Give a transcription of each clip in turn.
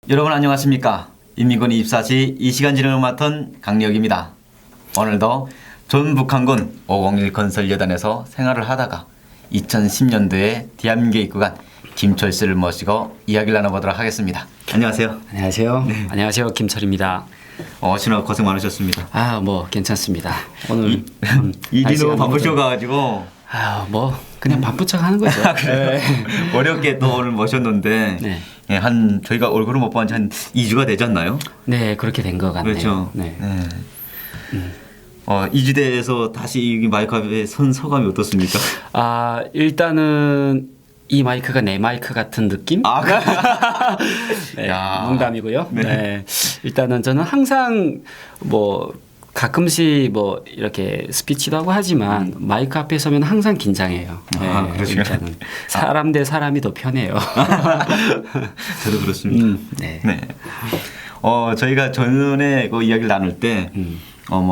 여러분 안녕하십니까? 인민군 입사 시 이 시간 진행을 맡은 강력입니다. 오늘도 전북항군 501 건설여단에서 생활을 하다가 2010년도에 대한민국에 입국한 김철 씨를 모시고 이야기를 나눠보도록 하겠습니다. 안녕하세요. 안녕하세요. 네. 안녕하세요. 김철입니다. 오시느라 고생 많으셨습니다. 뭐 괜찮습니다. 오늘 일이 너무 바쁘셔가지고 그냥 바쁜 척 하는 거죠. 네. 어렵게 또 오늘 모셨는데 네. 예, 저희가 얼굴을 못 본 지 한 2주가 되지 않나요? 네, 그렇게 된 것 같네요. 그렇죠. 네. 네. 이주대에서 다시 이 마이크 앞에 선 소감이 어떻습니까? 일단은 이 마이크가 내 마이크 같은 느낌? 네, 농담이고요. 네. 네. 일단은 저는 항상 가끔씩 이렇게 스피치도 하고 하지만 마이크 앞에 서면 항상 긴장해요. 네, 그렇죠. 일단은 사람 대 사람이 더 편해요. 저도 그렇습니다. 네. 네. 저희가 전에 그 이야기를 나눌 때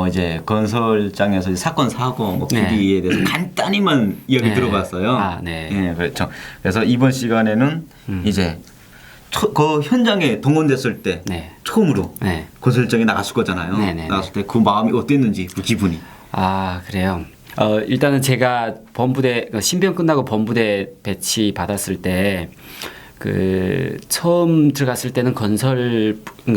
이제 건설장에서 이제 사건 사고 비리에 대해서 간단히만 이야기 들어봤어요. 네. 네, 그렇죠. 그래서 이번 시간에는 이제 그 현장에 동원됐을 때 처음으로 건설장에 나갔을 거잖아요. 나갔을 때 그 마음이 어땠는지 그 기분이. 그래요. 일단은 제가 본부대 신병 끝나고 본부대 배치 받았을 때 처음 들어갔을 때는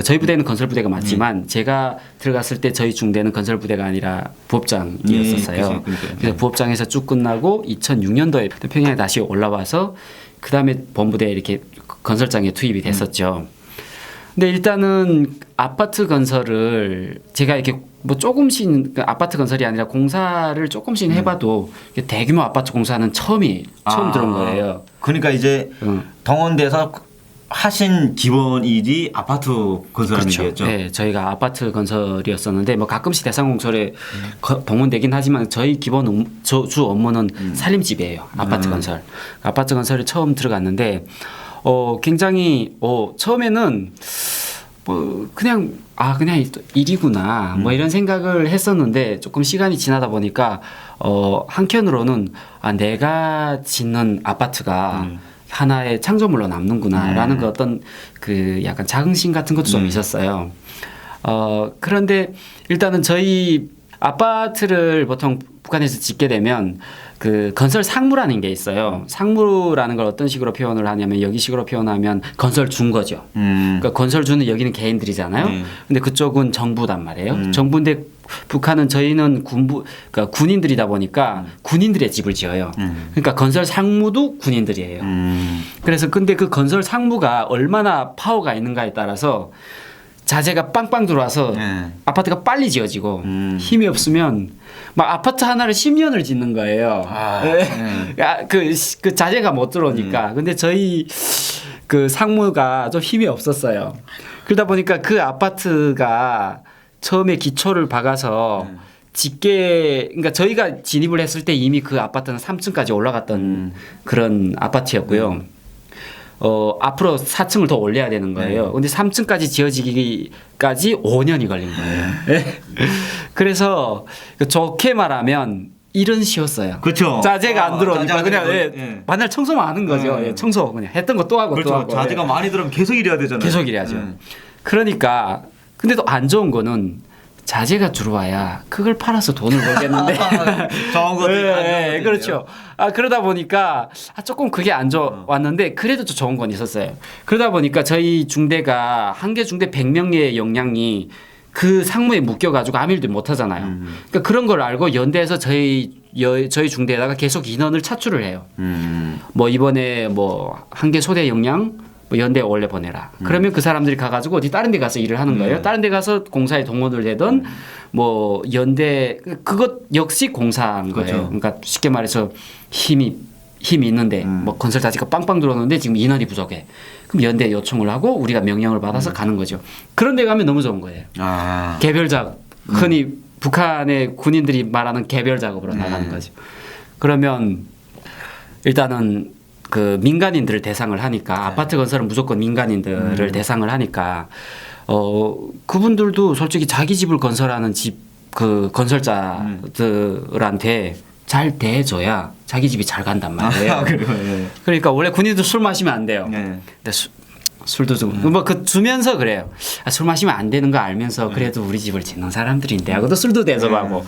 저희 부대는 건설 부대가 맞지만 제가 들어갔을 때 저희 중대는 건설 부대가 아니라 부업장이었었어요. 그래서 부업장에서 쭉 끝나고 2006년도에 평양에 다시 올라와서 그 다음에 본부대에 이렇게 건설장에 투입이 됐었죠. 근데 일단은 아파트 건설을 제가 이렇게 조금씩 아파트 건설이 아니라 공사를 조금씩 해봐도 대규모 아파트 공사는 처음 들어온 거예요. 그러니까 이제 동원돼서 하신 기본 일이 아파트 건설하는 일이었죠. 네, 저희가 아파트 건설이었었는데 가끔씩 대상공설에 동원되긴 하지만 저희 기본 주 업무는 살림집이에요. 아파트 건설. 아파트 건설에 처음 들어갔는데 굉장히 처음에는 그냥 일이구나 이런 생각을 했었는데 조금 시간이 지나다 보니까 한켠으로는 내가 짓는 아파트가 하나의 창조물로 남는구나라는 어떤 약간 자긍심 같은 것도 좀 있었어요. 그런데 일단은 저희 아파트를 보통 북한에서 짓게 되면 건설 상무라는 게 있어요. 상무라는 걸 어떤 식으로 표현을 하냐면 여기식으로 표현하면 건설 준거죠. 그러니까 건설 주는 여기는 개인들이잖아요. 근데 그쪽은 정부단 말이에요. 정부인데 북한은 저희는 그러니까 군인들이다 보니까 군인들의 집을 지어요. 그러니까 건설 상무도 군인들이에요. 그래서 근데 그 건설 상무가 얼마나 파워가 있는가에 따라서 자재가 빵빵 들어와서 아파트가 빨리 지어지고 힘이 없으면 아파트 하나를 10년을 짓는 거예요. 그 자재가 못 들어오니까. 근데 저희 상무가 좀 힘이 없었어요. 그러다 보니까 그 아파트가 처음에 기초를 박아서 그러니까 저희가 진입을 했을 때 이미 그 아파트는 3층까지 올라갔던 그런 아파트였고요. 앞으로 4층을 더 올려야 되는 거예요. 근데 3층까지 지어지기까지 5년이 걸린 거예요. 그래서 좋게 말하면 일은 쉬웠어요. 그렇죠. 자재가 안 들어오니까 그냥 만날 청소만 하는 거죠. 청소 그냥 했던 거 또 하고 그렇죠. 또 하고. 자재가 많이 들어오면 계속 일해야 되잖아요. 계속 일해야죠. 그러니까 근데 또 안 좋은 거는 자재가 들어와야 그걸 팔아서 돈을 벌겠는데 좋은 것도 그렇죠. 그러다 보니까 조금 그게 안 좋았는데 그래도 좀 좋은 건 있었어요. 그러다 보니까 저희 중대가 한 개 중대 100명의 역량이 그 상무에 묶여가지고 아무 일도 못 하잖아요. 그러니까 그런 걸 알고 연대에서 저희 중대에다가 계속 인원을 차출을 해요. 이번에 한 개 소대 역량 연대에 원래 보내라. 그러면 그 사람들이 가가지고 어디 다른 데 가서 일을 하는 거예요. 다른 데 가서 공사에 동원을 되든 연대 그것 역시 공사인 거예요. 그렇죠. 그러니까 쉽게 말해서 힘이 있는데 건설 자재가 빵빵 들어오는데 지금 인원이 부족해. 그럼 연대에 요청을 하고 우리가 명령을 받아서 가는 거죠. 그런 데 가면 너무 좋은 거예요. 개별 작업. 흔히 북한의 군인들이 말하는 개별 작업으로 나가는 거죠. 그러면 일단은 민간인들을 대상을 하니까 아파트 건설은 무조건 민간인들을 대상을 하니까 그분들도 솔직히 자기 집을 건설하는 건설자들한테 잘 대해줘야 자기 집이 잘 간단 말이에요. 그래요. 예. 그러니까 원래 군인도 술 마시면 안 돼요. 네. 근데 술도 좀 뭐 그 주면서 그래요. 아, 술 마시면 안 되는 거 알면서 그래도 우리 집을 짓는 사람들인데 하고도 술도 대접하고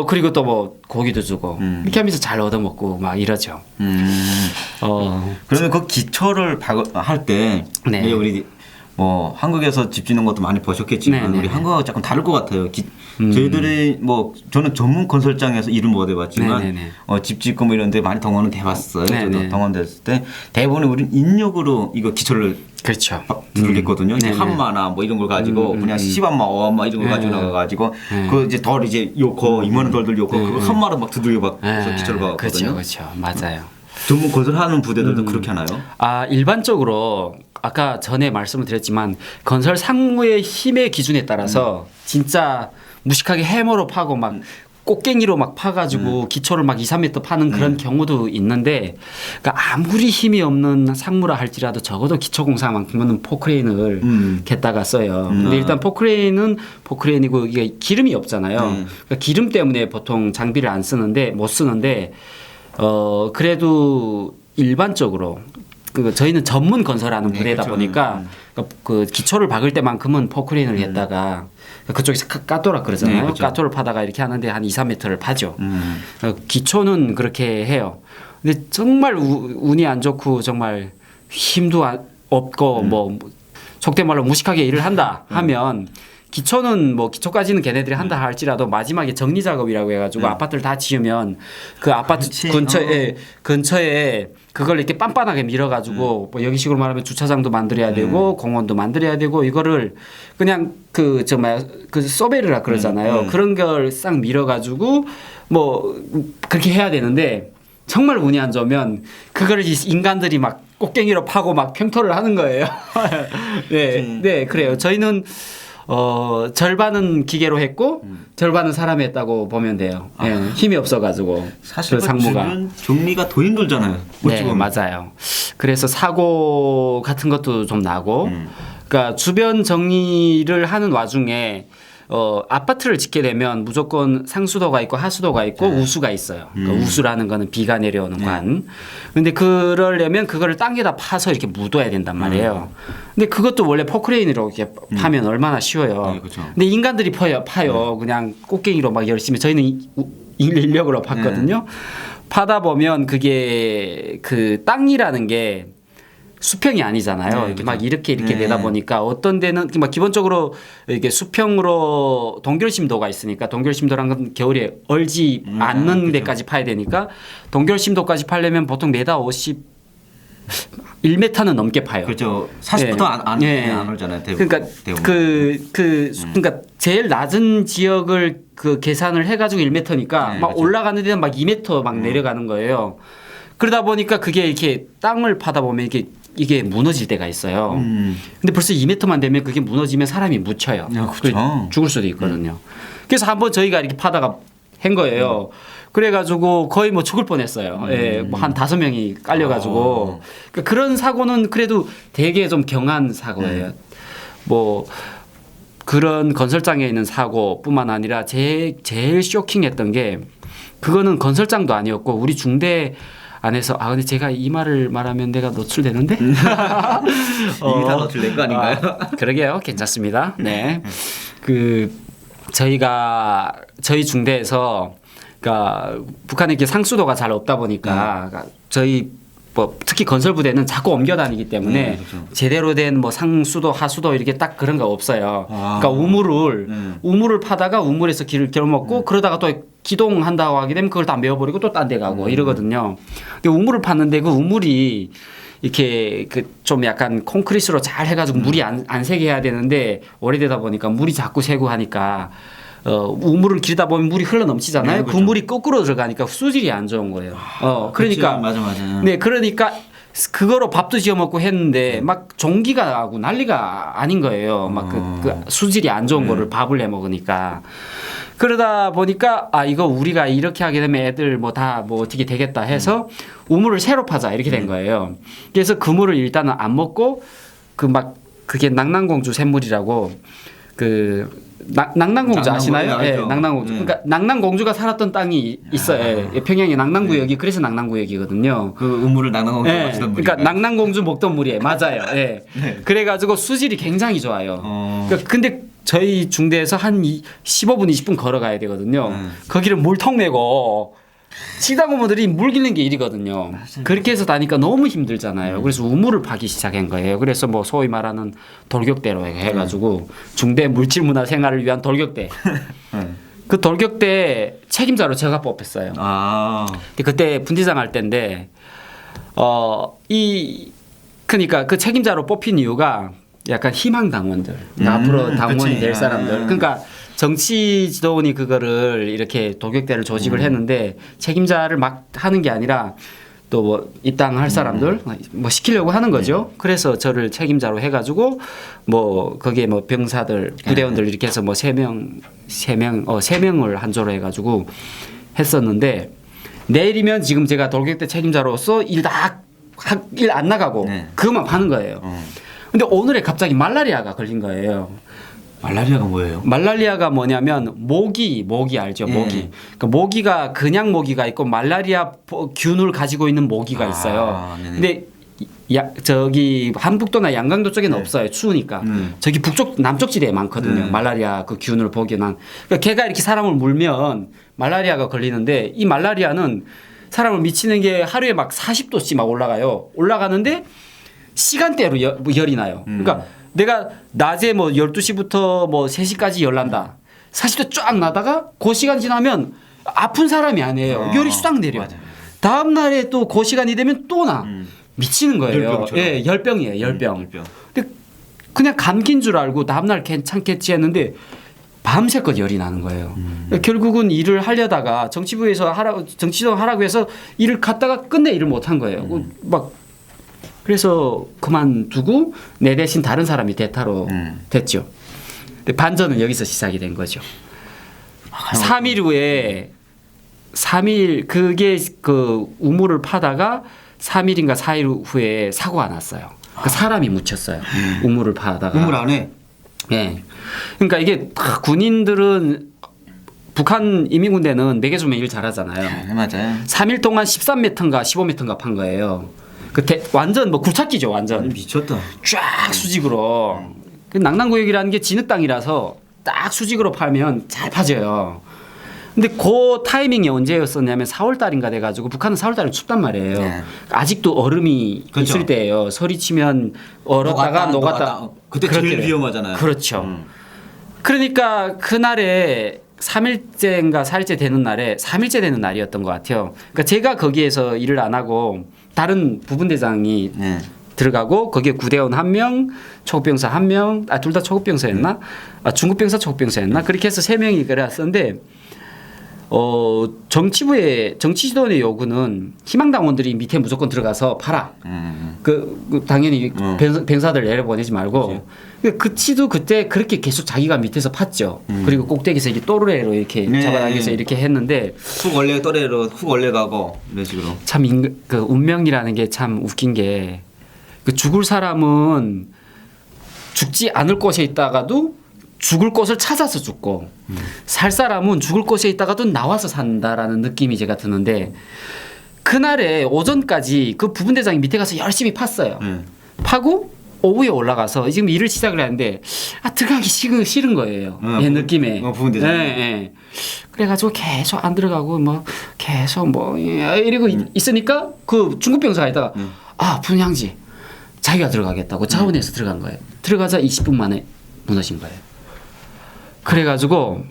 그리고 또 뭐 고기도 주고 이렇게 하면서 잘 얻어먹고 막 이러죠. 그러면 그 기초를 할 때 네. 우리 뭐 한국에서 집 짓는 것도 많이 보셨겠지만 네, 네. 우리 한국하고 조금 다를 것 같아요. 저희들이 뭐 저는 전문 건설장에서 일은 못 해봤지만 네, 네, 네. 집 짓고 뭐 이런데 많이 동원은 돼봤어요. 네, 저도 네. 동원됐을 때 대부분 우리는 인력으로 이거 기초를 그렇죠. 두르겠거든요. 이제 네, 네. 한마나 뭐 이런 걸 가지고 그냥 10안마, 5안마 이런 걸 네, 가지고 네. 나가가지고 네. 그 이제 덜 이제 요거 이만한 덜들 요거 그거 한마로 막 두들겨 박서 기초를 박거든요. 그렇죠. 맞아요. 전문 건설하는 부대들도 그렇게 하나요? 아, 일반적으로 아까 전에 말씀을 드렸지만 건설 상무의 힘의 기준에 따라서 진짜 무식하게 해머로 파고 막 꽃갱이로 막 파가지고 기초를 막 2, 3m 파는 그런 경우도 있는데 그러니까 아무리 힘이 없는 상무라 할지라도 적어도 기초공사만큼은 포크레인을 겠다가 써요. 근데 일단 포크레인은 포크레인이고 이게 기름이 없잖아요. 그러니까 기름 때문에 보통 장비를 안 쓰는데 못 쓰는데 그래도 일반적으로 저희는 전문 건설하는 부대다 그렇죠. 보니까 그 기초를 박을 때만큼은 포크레인을 했다가 그쪽에서 까토라 그러잖아요. 네, 그렇죠. 까토를 파다가 이렇게 하는데 한 2, 3m를 파죠. 기초는 그렇게 해요. 근데 정말 운이 안 좋고 정말 힘도 없고 뭐 속된 말로 무식하게 일을 한다 하면 기초는 뭐 기초까지는 걔네들이 한다 할지라도 마지막에 정리 작업이라고 해가지고 아파트를 다 지으면 그 아파트 근처에 그걸 이렇게 빤빤하게 밀어가지고 뭐 여기식으로 말하면 주차장도 만들어야 되고 공원도 만들어야 되고 이거를 그냥 그 서베르라 그러잖아요. 그런 걸 싹 밀어가지고 뭐 그렇게 해야 되는데 정말 운이 안 좋으면 그거를 인간들이 막 꽃갱이로 파고 막 평토를 하는 거예요. 네, 그래요. 저희는 절반은 기계로 했고 절반은 사람이 했다고 보면 돼요. 예, 힘이 없어가지고 사실 그 상무가. 주변 정리가 더 힘들잖아요. 네, 맞아요. 그래서 사고 같은 것도 좀 나고, 그러니까 주변 정리를 하는 와중에 아파트를 짓게 되면 무조건 상수도가 있고 하수도가 있고 우수가 있어요. 그러니까 우수라는 거는 비가 내려오는 관. 근데 그러려면 그거를 땅에다 파서 이렇게 묻어야 된단 말이에요. 근데 그것도 원래 포크레인으로 이렇게 파면 얼마나 쉬워요. 네, 그렇죠. 근데 인간들이 파요. 그냥 꽃갱이로 막 열심히 저희는 인력으로 팠거든요. 파다 보면 그게 그 땅이라는 게 수평이 아니잖아요. 이렇게 막 이렇게 되다 보니까 어떤 데는 막 기본적으로 이렇게 수평으로 동결심도가 있으니까 동결심도란 건 겨울에 얼지 않는 데까지 파야 되니까 동결심도까지 파려면 보통 메다 50 1m는 넘게 파요. 그렇죠. 40부터 안 올잖아요. 그러니까 그러니까 제일 낮은 지역을 그 계산을 해가지고 1m니까 막 그렇죠. 올라가는 데는 막 2m 막 내려가는 거예요. 그러다 보니까 그게 이렇게 땅을 파다 보면 이게 무너질 때가 있어요. 근데 벌써 2m만 되면 그게 무너지면 사람이 묻혀요. 그렇죠. 죽을 수도 있거든요. 그래서 한번 저희가 이렇게 파다가 한 거예요. 그래가지고 거의 뭐 죽을 뻔했어요. 예, 뭐 한 5명이 깔려가지고 그러니까 그런 사고는 그래도 되게 좀 경한 사고예요. 뭐 그런 건설장에 있는 사고뿐만 아니라 제일 쇼킹했던 게 그거는 건설장도 아니었고 우리 중대 안에서 근데 제가 이 말을 말하면 내가 노출되는데 이미 다 노출된 거 아닌가요? 그러게요. 괜찮습니다. 네. 저희 중대에서 그러니까 북한에 이렇게 상수도가 잘 없다 보니까 그러니까 저희 뭐 특히 건설 부대는 자꾸 옮겨 다니기 때문에 그렇죠. 제대로 된 뭐 상수도 하수도 이렇게 딱 그런 거 없어요. 그러니까 우물을 파다가 우물에서 길을 겨먹고 그러다가 또 기동한다고 하게 되면 그걸 다 메워버리고 또 딴 데 가고 이러거든요. 근데 우물을 팠는데 그 우물이 이렇게 그 좀 약간 콘크리트로 잘 해가지고 물이 안 새게 해야 되는데 오래되다 보니까 물이 자꾸 새고 하니까 우물을 기르다 보면 물이 흘러 넘치잖아요. 네, 그렇죠. 그 물이 거꾸로 들어가니까 수질이 안 좋은 거예요. 그러니까 맞아. 네, 그러니까 그거로 밥도 지어 먹고 했는데 막 종기가 나고 난리가 아닌 거예요. 막 그 수질이 안 좋은 거를 밥을 해 먹으니까. 그러다 보니까 이거 우리가 이렇게 하게 되면 애들 뭐 다 뭐 어떻게 되겠다 해서 우물을 새로 파자 이렇게 된 거예요. 그래서 그 물을 일단은 안 먹고 그게 낙랑공주 샘물이라고 낭랑공주 아시나요? 낭랑공주 예, 알죠. 낭랑공주. 네. 그러니까 낭랑공주가 살았던 땅이 있어요. 예, 평양의 낭랑구역이 그래서 낭랑구역이거든요. 그 우물을 낭낭공주 예, 하시던 분이. 그러니까 낭랑공주 먹던 물이에요. 맞아요. 예. 네. 그래가지고 수질이 굉장히 좋아요. 그러니까 근데 저희 중대에서 한 15분 20분 걸어가야 되거든요. 거기를 물통 메고 시다고모들이 물 기는 게 일이거든요. 그렇게 해서 다니까 너무 힘들잖아요. 그래서 우물을 파기 시작한 거예요. 그래서 뭐 소위 말하는 돌격대로 해가지고 중대 물질 문화 생활을 위한 돌격대. 그 돌격대 책임자로 제가 뽑혔어요. 아. 근데 그때 분대장 할 때인데 그러니까 그 책임자로 뽑힌 이유가 약간 희망 당원들 앞으로 당원이 그치. 될 사람들. 그러니까 정치 지도원이 그거를 이렇게 돌격대를 조직을 했는데 책임자를 막 하는 게 아니라 또 뭐 입당할 사람들 뭐 시키려고 하는 거죠. 그래서 저를 책임자로 해가지고 뭐 거기에 뭐 병사들 부대원들 이렇게 해서 뭐 세 명을 한 조로 해가지고 했었는데 내일이면 지금 제가 돌격대 책임자로서 일 안 나가고 네. 그것만 하는 거예요. 근데 오늘에 갑자기 말라리아가 걸린 거예요. 말라리아가 뭐예요? 말라리아가 뭐냐면 모기 알죠? 모기. 그러니까 모기가 그냥 모기가 있고 말라리아 균을 가지고 있는 모기가 있어요. 네네. 근데 저기 한북도나 양강도 쪽에는 없어요. 추우니까. 저기 남쪽 지대에 많거든요. 말라리아 그 균을 보기는. 그러니까 걔가 이렇게 사람을 물면 말라리아가 걸리는데 이 말라리아는 사람을 미치는 게 하루에 막 40도씩 막 올라가요. 올라가는데 시간대로 열이 나요. 그러니까 내가 낮에 뭐 12시부터 뭐 3시까지 열 난다. 40도 쫙 나다가 그 시간 지나면 아픈 사람이 아니에요. 열이 싹 내려. 맞아요. 다음 날에 또 그 시간이 되면 또 나. 미치는 거예요. 열병처럼. 예, 열병이에요. 열병. 근데 그냥 감기인 줄 알고 다음 날 괜찮겠지 했는데 밤새껏 열이 나는 거예요. 결국은 일을 하려다가 정치부에서 정치동 하라고 해서 일을 갔다가 끝내 일을 못 한 거예요. 막 그래서 그만두고 내 대신 다른 사람이 대타로 됐죠. 근데 반전은 여기서 시작이 된 거죠. 3일 후에 3일 그게 그 우물을 파다가 3일인가 4일 후에 사고가 났어요. 그 사람이 묻혔어요. 우물을 파다가. 우물 안에. 네. 그러니까 이게 다 군인들은 북한 이민군대는 매개조면 일 잘하잖아요. 네, 맞아요. 3일 동안 13m인가 15m인가 판 거예요. 완전 뭐 굴착기죠, 완전. 미쳤다. 쫙 수직으로. 그 낭랑구역이라는 게 진흙 땅이라서 딱 수직으로 파면 잘 파져요. 근데 그 타이밍이 언제였었냐면 4월 달인가 돼가지고 북한은 4월 달에 춥단 말이에요. 네. 아직도 얼음이 그렇죠. 있을 때예요. 설이 치면 얼었다가 녹았다. 그때 제일 위험하잖아요. 그렇죠. 그러니까 그날에 3일째인가 4일째 되는 날에 3일째 되는 날이었던 것 같아요. 그러니까 제가 거기에서 일을 안 하고 다른 부분대장이 네. 들어가고 거기에 구대원 1명, 초급병사 1명, 둘 다 초급병사였나? 중급병사 초급병사였나? 그렇게 해서 3명이 그랬었는데 정치지도원의 요구는 희망당원들이 밑에 무조건 들어가서 팔아. 당연히 병사들 내려보내지 말고. 그 치도 그때 그렇게 계속 자기가 밑에서 팠죠. 그리고 꼭대기에서 이렇게 또르래로 이렇게 잡아당겨서 이렇게 했는데 훅 원래 또래로 훅 원래 가고 이런 식으로. 참 그 운명이라는 게 참 웃긴 게 그 죽을 사람은 죽지 않을 곳에 있다가도 죽을 곳을 찾아서 죽고 살 사람은 죽을 곳에 있다가도 나와서 산다라는 느낌이 제가 드는데 그날에 오전까지 그 부분대장이 밑에 가서 열심히 팠어요. 파고 오후에 올라가서 지금 일을 시작을 하는데 들어가기 싫은 거예요. 얘 느낌에. 부분대장. 예. 그래가지고 계속 안 들어가고 뭐 계속 뭐 이러고 있으니까 그 중급병사가 있다가 분향지 자기가 들어가겠다고 자원해서 들어간 거예요. 들어가자 20분 만에 무너진 거예요. 그래가지고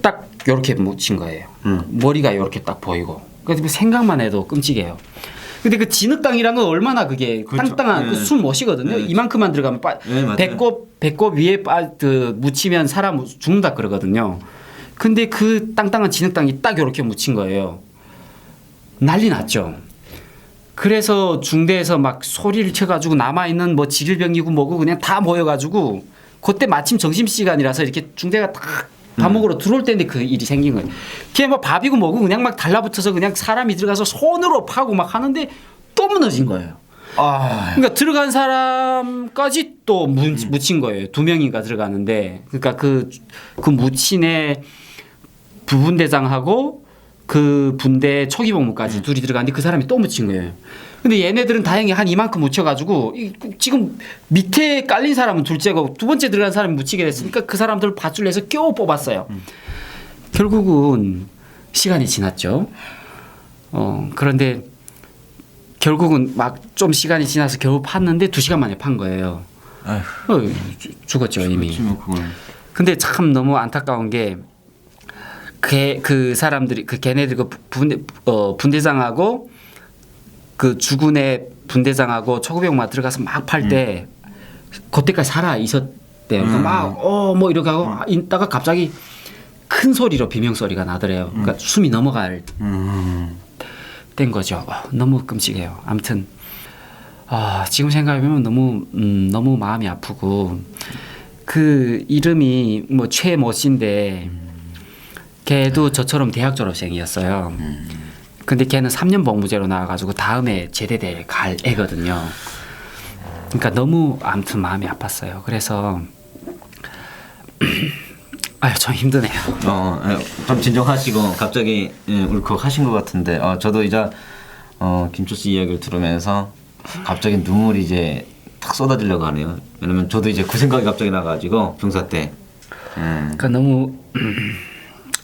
딱 요렇게 묻힌 거예요. 머리가 요렇게 딱 보이고. 그래서 생각만 해도 끔찍해요. 근데 그 진흙땅이란 건 얼마나 그게 그렇죠. 땅땅한 네. 숨 못 쉬거든요. 네. 이만큼만 들어가면 배꼽 위에 묻히면 사람 죽는다 그러거든요. 근데 그 땅땅한 진흙땅이 딱 요렇게 묻힌 거예요. 난리 났죠. 그래서 중대에서 막 소리를 쳐가지고 남아있는 뭐 질병이고 뭐고 그냥 다 모여가지고 그때 마침 점심시간이라서 이렇게 중대가 딱 밥 먹으러 들어올 때인데 그 일이 생긴 거예요. 그게 뭐 밥이고 뭐고 그냥 막 달라붙어서 그냥 사람이 들어가서 손으로 파고 막 하는데 또 무너진 거예요. 아, 그러니까 들어간 사람까지 또 묻힌 거예요. 2명인가 들어가는데, 그러니까 그 묻힌의 부분대장하고 그 분대 초기복무까지 둘이 들어갔는데 그 사람이 또 묻힌 거예요. 근데 얘네들은 다행히 한 이만큼 묻혀가지고 지금 밑에 깔린 사람은 둘째고 두 번째 들어간 사람이 묻히게 됐으니까 그 사람들 밧줄 내서 겨우 뽑았어요. 결국은 시간이 지났죠. 그런데 결국은 막 좀 시간이 지나서 겨우 팠는데 2시간 만에 판 거예요. 죽었죠 이미. 근데 참 너무 안타까운 게 그 사람들이 그 걔네들 그 분대장하고 그 죽은 애 분대장하고 초급병만 들어가서 막 팔 때 그때까지 살아 있었대요. 그러니까 막 뭐 이렇게 하고 있다가 갑자기 큰 소리로 비명 소리가 나더래요. 그러니까 숨이 넘어갈 된 거죠. 너무 끔찍해요. 아무튼 지금 생각해보면 너무 마음이 아프고 그 이름이 뭐 최모 씨인데 걔도 저처럼 대학 졸업생이었어요. 근데 걔는 3년 복무제로 나와가지고 다음에 제대대 갈 애거든요. 그러니까 너무 아무튼 마음이 아팠어요. 그래서 좀 힘드네요. 좀 진정하시고 갑자기 울컥하신 것 같은데 저도 이제 김철 씨 이야기를 들으면서 갑자기 눈물이 이제 탁 쏟아지려고 하네요. 왜냐면 저도 이제 그 생각이 갑자기 나가지고 병사 때. 그러니까 너무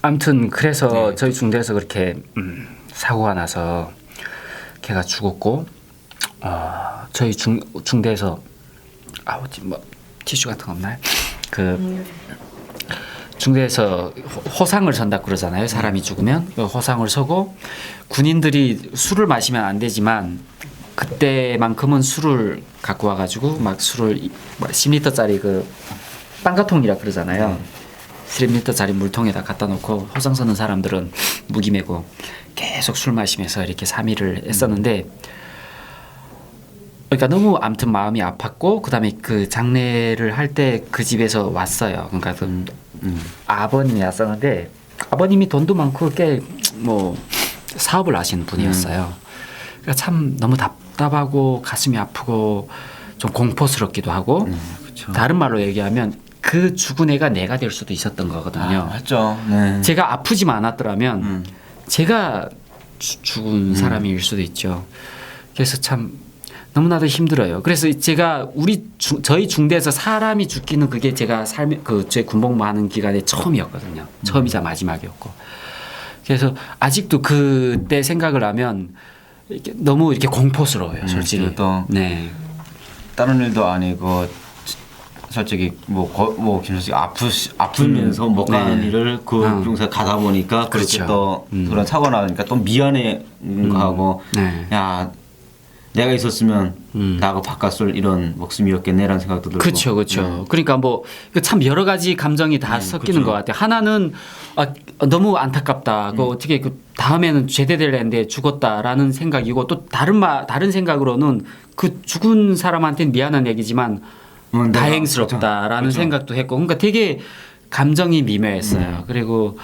아무튼 그래서 저희 중대에서 그렇게 사고가 나서 걔가 죽었고 저희 중대에서 뭐 티슈 같은 거 없나요? 그 중대에서 호상을 선다 그러잖아요. 사람이 죽으면 호상을 서고 군인들이 술을 마시면 안 되지만 그때만큼은 술을 갖고 와가지고 막 술을 10리터짜리 그 빵가통이라 그러잖아요. 10리터짜리 물통에다 갖다 놓고 호상 서는 사람들은 무기 메고 계속 술 마시면서 이렇게 3일을 했었는데 그러니까 너무 아무튼 마음이 아팠고 그다음에 그 장례를 할 때 그 집에서 왔어요. 그러니까 그 아버님이 왔었는데 아버님이 돈도 많고 꽤 뭐 사업을 하시는 분이었어요. 그러니까 참 너무 답답하고 가슴이 아프고 좀 공포스럽기도 하고 다른 말로 얘기하면 그 죽은 애가 내가 될 수도 있었던 거거든요. 맞죠. 네. 제가 아프지만 않았더라면 제가 죽은 사람일 수도 있죠. 그래서 참 너무나도 힘들어요. 그래서 제가 저희 중대에서 사람이 죽기는 그게 제가 제 군복무하는 기간에 처음이었거든요. 처음이자 마지막이었고. 그래서 아직도 그때 생각을 하면 너무 이렇게 공포스러워요, 솔직히. 또 네. 다른 일도 아니고 솔직히 김철 씨 아프면서 못 가는 일을 그 병사 가다 보니까 그렇게 그렇죠. 또 그런 사고 나니까 또 미안해 하고 야 내가 있었으면 나하고 바깥을 이런 목숨이었겠네라는 생각도 들고. 그렇죠, 그렇죠. 그러니까 뭐 참 여러 가지 감정이 다 섞이는 것 같아요. 하나는 너무 안타깝다. 그 어떻게 그 다음에는 제대될 애인데 죽었다라는 생각이고 또 다른 생각으로는 그 죽은 사람한테는 미안한 얘기지만 다행스럽다라는 그렇죠. 생각도 했고, 그러니까 되게 감정이 미묘했어요. 그리고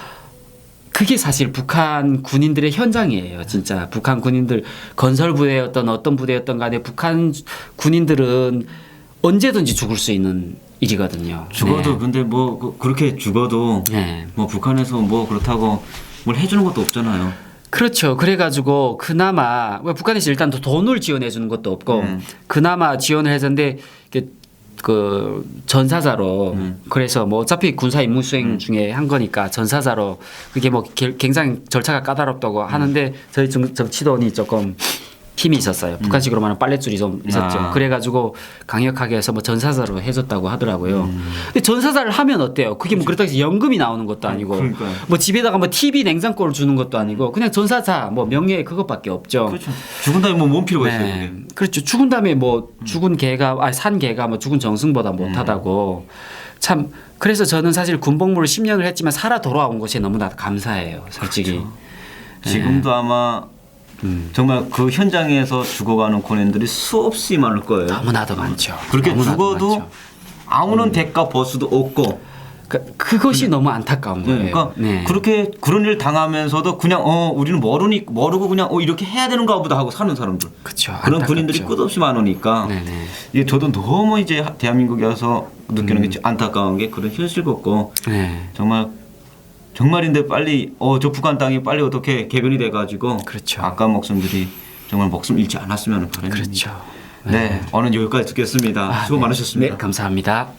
그게 사실 북한 군인들의 현장이에요. 진짜 북한 군인들 건설부대였던 어떤 부대였던 간에 북한 군인들은 언제든지 죽을 수 있는 일이거든요. 죽어도 네. 근데 뭐 그렇게 죽어도 네. 뭐 북한에서 뭐 그렇다고 뭘 해주는 것도 없잖아요. 그렇죠. 그래가지고 그나마 북한에서 일단 돈을 지원해 주는 것도 없고 그나마 지원을 해줬는데 그 전사자로 그래서 뭐 어차피 군사 임무 수행 중에 한 거니까 전사자로 그게 뭐 굉장히 절차가 까다롭다고 하는데 저희 정치돈이 조금 힘이 있었어요. 북한식으로 말하면 빨랫줄이 좀 있었죠. 그래가지고 강력하게 해서 뭐 전사자로 해줬다고 하더라고요. 근데 전사자를 하면 어때요? 그게 뭐 그렇다고 해서 연금이 나오는 것도 아니고 뭐 집에다가 뭐 TV 냉장고를 주는 것도 아니고 그냥 전사자 뭐 명예 그것밖에 없죠. 그렇죠. 죽은 다음에 뭐 뭔 필요가 있어요. 그게. 그렇죠. 죽은 다음에 뭐 죽은 개가 산 개가 뭐 죽은 정승보다 못하다고. 참 그래서 저는 사실 군복무를 10년을 했지만 살아 돌아온 것이 너무나 감사해요. 솔직히. 그렇죠. 지금도 아마 정말 그 현장에서 죽어가는 군인들이 수없이 많을 거예요. 너무나도 많죠. 그렇게 너무나도 죽어도 많죠. 아무런 대가 보수도 없고 그것이 너무 안타까운 네, 거예요. 그러니까 네. 그렇게 그런 일 당하면서도 그냥 우리는 모르고 그냥 이렇게 해야 되는가 보다 하고 사는 사람들. 그렇죠. 그런 안타깝죠. 군인들이 끝없이 많으니까 네네. 이게 저도 너무 이제 대한민국에 와서 느끼는 게 안타까운 게 그런 현실 같고 네. 정말인데 빨리 저 북한 땅이 빨리 어떻게 개변이 돼가지고 그렇죠. 아까운 목숨들이 정말 목숨 잃지 않았으면 바랍니다. 그렇죠. 네, 오늘 여기까지 듣겠습니다. 수고 많으셨습니다. 네, 감사합니다.